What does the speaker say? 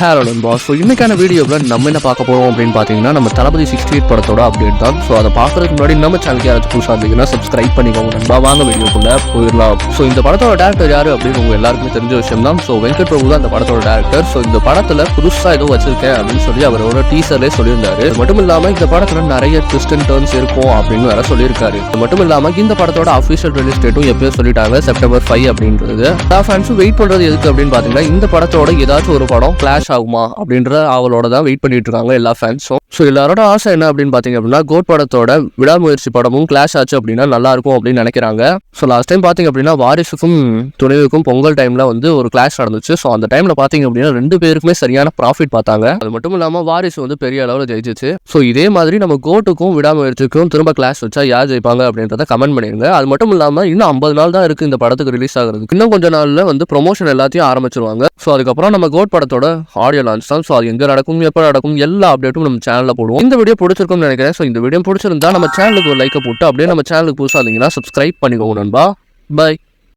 Hello நண்பா. So இன்னைக்கான வீடியோவில் நம்ம என்ன பார்க்க போகிறோம் அப்படின்னு பார்த்தீங்கன்னா, நம்ம தளபதி 68 படத்தோட அப்டேட் தான். ஸோ அதை பார்க்கறதுக்கு முன்னாடி நம்ம சேனலுக்கு யாராச்சும் புதுசாக இருந்தீங்கன்னா சப்ஸ்கிரைப் பண்ணிக்கோங்க நண்பா. வாங்க வீடியோக்குள்ள போயிடலாம். ஸோ இந்த படத்தோட டேரக்டர் யாரு அப்படின்னு உங்க எல்லாருக்குமே தெரிஞ்ச விஷயம் தான். ஸோ வெங்கட் பிரபு தான் இந்த படத்தோட டேரக்டர். ஸோ இந்த படத்தில் புதுசாக ஏதோ வச்சிருக்கேன் அப்படின்னு சொல்லி அவரோட டீசர்லேயே சொல்லியிருந்தாரு. அது மட்டும் இல்லாமல் இந்த படத்தில் நிறைய ட்விஸ்ட் அண்ட் டர்ன்ஸ் இருக்கும் அப்படின்னு வேற சொல்லியிருக்காரு. அது மட்டும் இல்லாமல் இந்த படத்தோட அஃபிஷியல் ரிலீஸ் டேட்டும் எப்பயோ சொல்லிட்டாங்க, செப்டம்பர் 5 அப்படின்றது. ஃபேன்ஸும் வெயிட் பண்ணுறது எதுக்கு அப்படின்னு பார்த்தீங்கன்னா, இந்த படத்தோட ஏதாச்சும் ஒரு படம் கிளாஷ் ஆகுமா அப்படின்ற அவளோட தான் வெயிட் பண்ணிட்டு இருக்காங்க எல்லா ஃபேன்ஸும். ஸோ எல்லாரோட ஆசை என்ன அப்படின்னு பார்த்தீங்க அப்படின்னா, கோட் படத்தோட விடாமுயற்சி படமும் கிளாஷ் ஆச்சு அப்படின்னா நல்லா இருக்கும் அப்படின்னு நினைக்கிறாங்க. ஸோ லாஸ்ட் டைம் பார்த்தீங்க அப்படின்னா வாரிசுக்கும் துணிவுக்கும் பொங்கல் டைம்ல வந்து ஒரு கிளாஷ் நடந்துச்சு. ஸோ அந்த டைம்ல பார்த்தீங்க அப்படின்னா ரெண்டு பேருக்குமே சரியான ப்ராஃபிட் பார்த்தாங்க. அது மட்டும் இல்லாமல் வாரிசு வந்து பெரிய அளவில் ஜெயிச்சிச்சு. ஸோ இதே மாதிரி நம்ம கோட்டுக்கும் விடாமுயற்சிக்கும் திரும்ப கிளாஷ் வச்சா யார் ஜெயிப்பாங்க அப்படின்றத கமெண்ட் பண்ணிருங்க. அது மட்டும் இல்லாமல் இன்னும் 50 நாள் தான் இருக்கு இந்த படத்துக்கு ரிலீஸ் ஆகுறது. இன்னும் கொஞ்ச நாள்ல வந்து ப்ரொமோஷன் எல்லாத்தையும் ஆரம்பிச்சிருவாங்க. ஸோ அதுக்கப்புறம் நம்ம கோட் படத்தோட ஆடியோ லான்ச் தான். ஸோ அது எங்க நடக்கும், எப்போ நடக்கும், எல்லா அப்டேட்டும் நம்ம சேனல்ல போடுவோம். இந்த வீடியோ பிடிச்சிருக்கும்னு நினைக்கிறேன். ஸோ இந்த வீடியோ பிடிச்சிருந்தா நம்ம சேனலுக்கு ஒரு லைக்கை போட்டு அப்படியே நம்ம சேனலுக்கு புதுசாக இருந்தீங்கன்னா சப்ஸ்கிரைப் பண்ணிக்கோங்க நண்பா. பை.